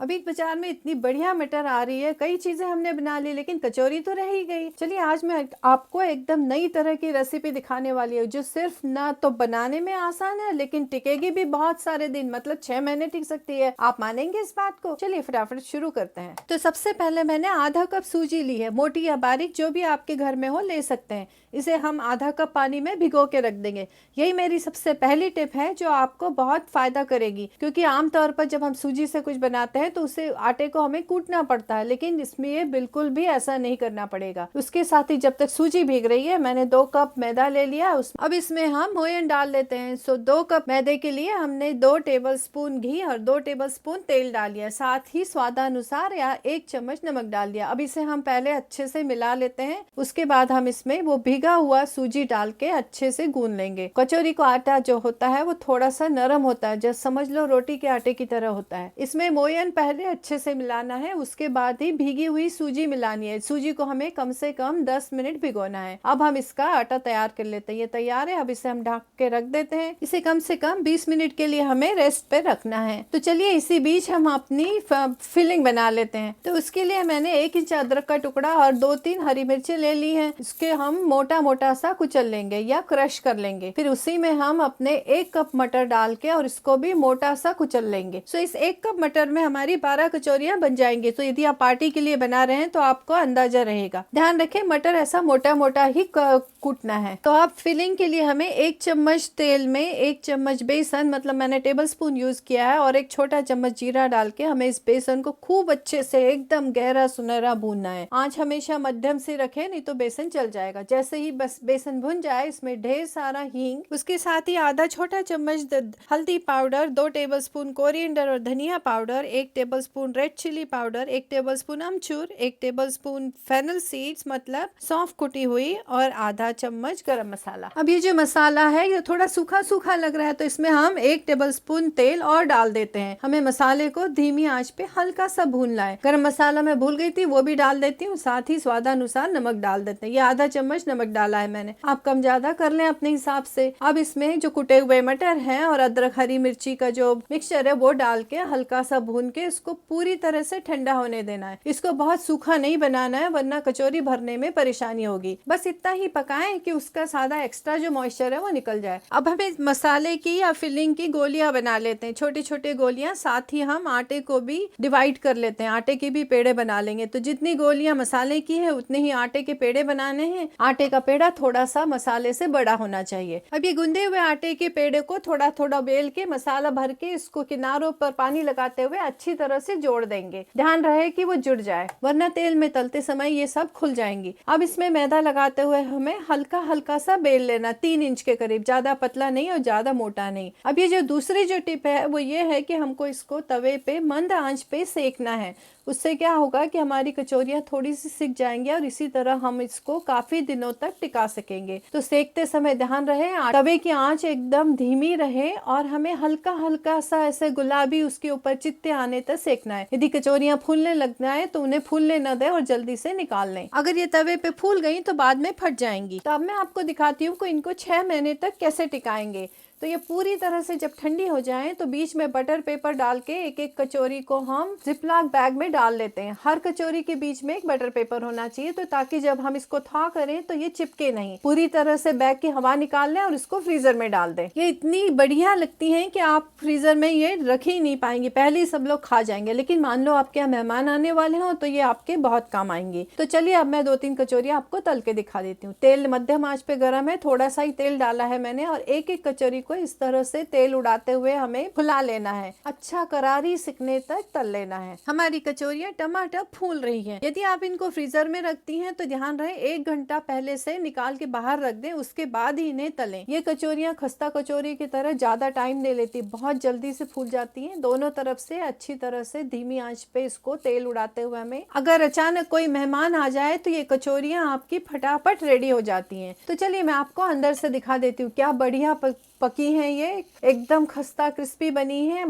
अभी बाजार में इतनी बढ़िया मटर आ रही है, कई चीजें हमने बना ली लेकिन कचौरी तो रह ही गई। चलिए आज मैं आपको एकदम नई तरह की रेसिपी दिखाने वाली हूँ जो सिर्फ ना तो बनाने में आसान है लेकिन टिकेगी भी बहुत सारे दिन, मतलब 6 महीने टिक सकती है। आप मानेंगे इस बात को? चलिए फटाफट शुरू करते हैं। तो सबसे पहले मैंने आधा कप सूजी ली है, मोटी या बारीक जो भी आपके घर में हो ले सकते हैं। इसे हम आधा कप पानी में भिगो के रख देंगे। यही मेरी सबसे पहली टिप है जो आपको बहुत फायदा करेगी, क्योंकि आमतौर पर जब हम सूजी से कुछ बनाते हैं तो उसे आटे को हमें कूटना पड़ता है, लेकिन इसमें ये बिल्कुल भी ऐसा नहीं करना पड़ेगा। उसके साथ ही जब तक सूजी भीग रही है मैंने 2 कप मैदा ले लिया। अब इसमें हम मोयन डाल लेते हैं। 2 कप मैदे के लिए हमने 2 टेबलस्पून घी और 2 टेबलस्पून तेल डाल लिया, साथ ही स्वादानुसार या 1 चम्मच नमक डाल दिया। अब इसे हम पहले अच्छे से मिला लेते हैं। उसके बाद हम इसमें वो भिगा हुआ सूजी डाल के अच्छे से गूंद लेंगे। कचौरी का आटा जो होता है वो थोड़ा सा नरम होता है, जैसे समझ लो रोटी के आटे की तरह होता है। इसमें मोयन पहले अच्छे से मिलाना है, उसके बाद ही भीगी हुई सूजी मिलानी है। सूजी को हमें कम से कम 10 मिनट भिगोना है। अब हम इसका आटा तैयार कर लेते हैं। ये तैयार है, अब इसे हम ढक के रख देते हैं। इसे कम से कम 20 मिनट के लिए हमें रेस्ट पे रखना है। तो चलिए इसी बीच हम अपनी फिलिंग बना लेते हैं। तो उसके लिए मैंने 1 इंच अदरक का टुकड़ा और 2-3 हरी मिर्ची ले ली है। इसके हम मोटा मोटा सा कुचल लेंगे या क्रश कर लेंगे। फिर उसी में हम अपने 1 कप मटर डाल के और इसको भी मोटा सा कुचल लेंगे। सो इस 1 कप मटर में हमारी 12 कचौरियां बन जाएंगी। तो यदि आप पार्टी के लिए बना रहे हैं तो आपको अंदाजा रहेगा। ध्यान रखें मटर ऐसा मोटा मोटा ही कूटना है। तो अब फिलिंग के लिए हमें 1 चम्मच तेल में 1 चम्मच बेसन, मतलब मैंने टेबलस्पून यूज किया है, और 1 छोटा चम्मच जीरा डाल के हमें इस बेसन को खूब अच्छे से एकदम गहरा सुनहरा भूनना है। आंच हमेशा मध्यम से रखें, नहीं तो बेसन जल जाएगा। जैसे ही बस बेसन भुन जाए इसमें ढेर सारा हींग, उसके साथ ही आधा छोटा चम्मच हल्दी पाउडर, 2 टेबलस्पून कोरिएंडर और धनिया powder, 1 tablespoon red chilli powder, 1 tablespoon amchur, 1 tablespoon fennel seeds मतलब सौंफ कुटी हुई, और आधा चम्मच गरम मसाला। अब ये जो मसाला है ये थोड़ा सूखा सूखा लग रहा है तो इसमें हम 1 टेबलस्पून तेल और डाल देते हैं। हमें मसाले को धीमी आंच पे हल्का सा भूनना है। गरम मसाला मैं भूल गई थी, वो भी डाल देती हूँ। साथ ही स्वादानुसार नमक डाल देते हैं। ये आधा चम्मच नमक डाला है मैंने, आप कम ज्यादा कर लें अपने हिसाब से। अब इसमें जो कुटे हुए मटर हैं और अदरक हरी मिर्ची का जो मिक्सचर है वो डाल के हल्का सा भून के इसको पूरी तरह से ठंडा होने देना है। इसको बहुत सूखा नहीं बनाना है वरना कचौरी भरने में परेशानी होगी। बस इतना ही पकाएं कि उसका सादा एक्स्ट्रा जो मॉइस्चर है वो निकल जाए। अब हमें मसाले की या फिलिंग की गोलियां बना लेते हैं, छोटी छोटी गोलियां। साथ ही हम आटे को भी डिवाइड कर लेते हैं, आटे के भी पेड़े बना लेंगे। तो जितनी गोलियां मसाले की है उतने ही आटे के पेड़े बनाने हैं। आटे का पेड़ा थोड़ा सा मसाले से बड़ा होना चाहिए। अब ये गूंदे हुए आटे के पेड़े को थोड़ा थोड़ा बेल के मसाला भर के इसको किनारों पर पानी लगाते हुए अच्छी तरह से जोड़ देंगे। ध्यान रहे कि वो जुड़ जाए वरना तेल में तलते समय ये सब खुल जाएंगी। अब इसमें मैदा लगाते हुए हमें हल्का हल्का सा बेल लेना, 3 इंच के करीब, ज्यादा पतला नहीं और ज्यादा मोटा नहीं। अब ये जो दूसरी जो टिप है वो ये है कि हमको इसको तवे पे मंद आंच पे सेकना है। उससे क्या होगा कि हमारी कचौरियां थोड़ी सी सिक जाएंगी और इसी तरह हम इसको काफी दिनों तक टिका सकेंगे। तो सेकते समय ध्यान रहे तवे की आंच एकदम धीमी रहे और हमें हल्का हल्का सा ऐसे गुलाबी उसके ऊपर चित्ते आने तक सेकना है। यदि कचौरियां फूलने लग जाए तो उन्हें फूलने न दे और जल्दी से निकाल लें। अगर ये तवे पे फूल गई तो बाद में फट जाएंगी। तो अब मैं आपको दिखाती हूँ कि इनको 6 महीने तक कैसे टिकाएंगे। तो ये पूरी तरह से जब ठंडी हो जाए तो बीच में बटर पेपर डाल के एक एक कचौरी को हम जिपलॉक बैग में डाल लेते हैं। हर कचौरी के बीच में एक बटर पेपर होना चाहिए तो ताकि जब हम इसको था करें तो ये चिपके नहीं। पूरी तरह से बैग की हवा निकाल लें और इसको फ्रीजर में डाल दें। ये इतनी बढ़िया लगती हैं कि आप फ्रीजर में ये रख ही नहीं पाएंगे, पहले ही सब लोग खा जाएंगे। लेकिन मान लो आपके यहाँ मेहमान आने वाले हों तो ये आपके बहुत काम आएंगी। तो चलिए अब मैं 2-3 कचौरियां आपको तल के दिखा देती हूँ। तेल मध्यम आंच पे गर्म है, थोड़ा सा ही तेल डाला है मैंने, और एक एक कचौरी को इस तरह से तेल उड़ाते हुए हमें फुला लेना है। अच्छा करारी सिकने तक तल लेना है। हमारी कचौरियां टमाटर फूल रही हैं। यदि आप इनको फ्रीजर में रखती हैं तो ध्यान रहे 1 घंटा पहले से निकाल के बाहर रख दें, उसके बाद ही इन्हें तलें। ये कचौरियां खस्ता कचौरी की तरह ज्यादा टाइम नहीं लेती, बहुत जल्दी से फूल जाती हैं। दोनों तरफ से अच्छी तरह से धीमी आंच पे इसको तेल उड़ाते हुए हमें, अगर अचानक कोई मेहमान आ जाए तो ये कचौरियां आपकी फटाफट रेडी हो जाती हैं। तो चलिए मैं आपको अंदर से दिखा देती हूँ क्या बढ़िया पकी की हैं ये, एकदम खस्ता क्रिस्पी बनी है,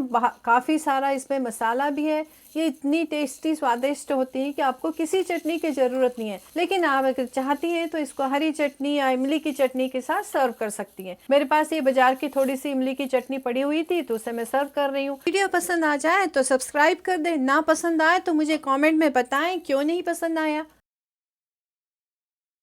काफ़ी सारा इसमें मसाला भी है। ये इतनी टेस्टी स्वादिष्ट होती है कि आपको किसी चटनी की ज़रूरत नहीं है। लेकिन आप अगर चाहती हैं तो इसको हरी चटनी या इमली की चटनी के साथ सर्व कर सकती हैं। मेरे पास ये बाजार की थोड़ी सी इमली की चटनी पड़ी हुई थी तो उसे मैं सर्व कर रही हूँ। वीडियो पसंद आ जाए तो सब्सक्राइब कर दें, ना पसंद आए तो मुझे कॉमेंट में बताएं क्यों नहीं पसंद आया।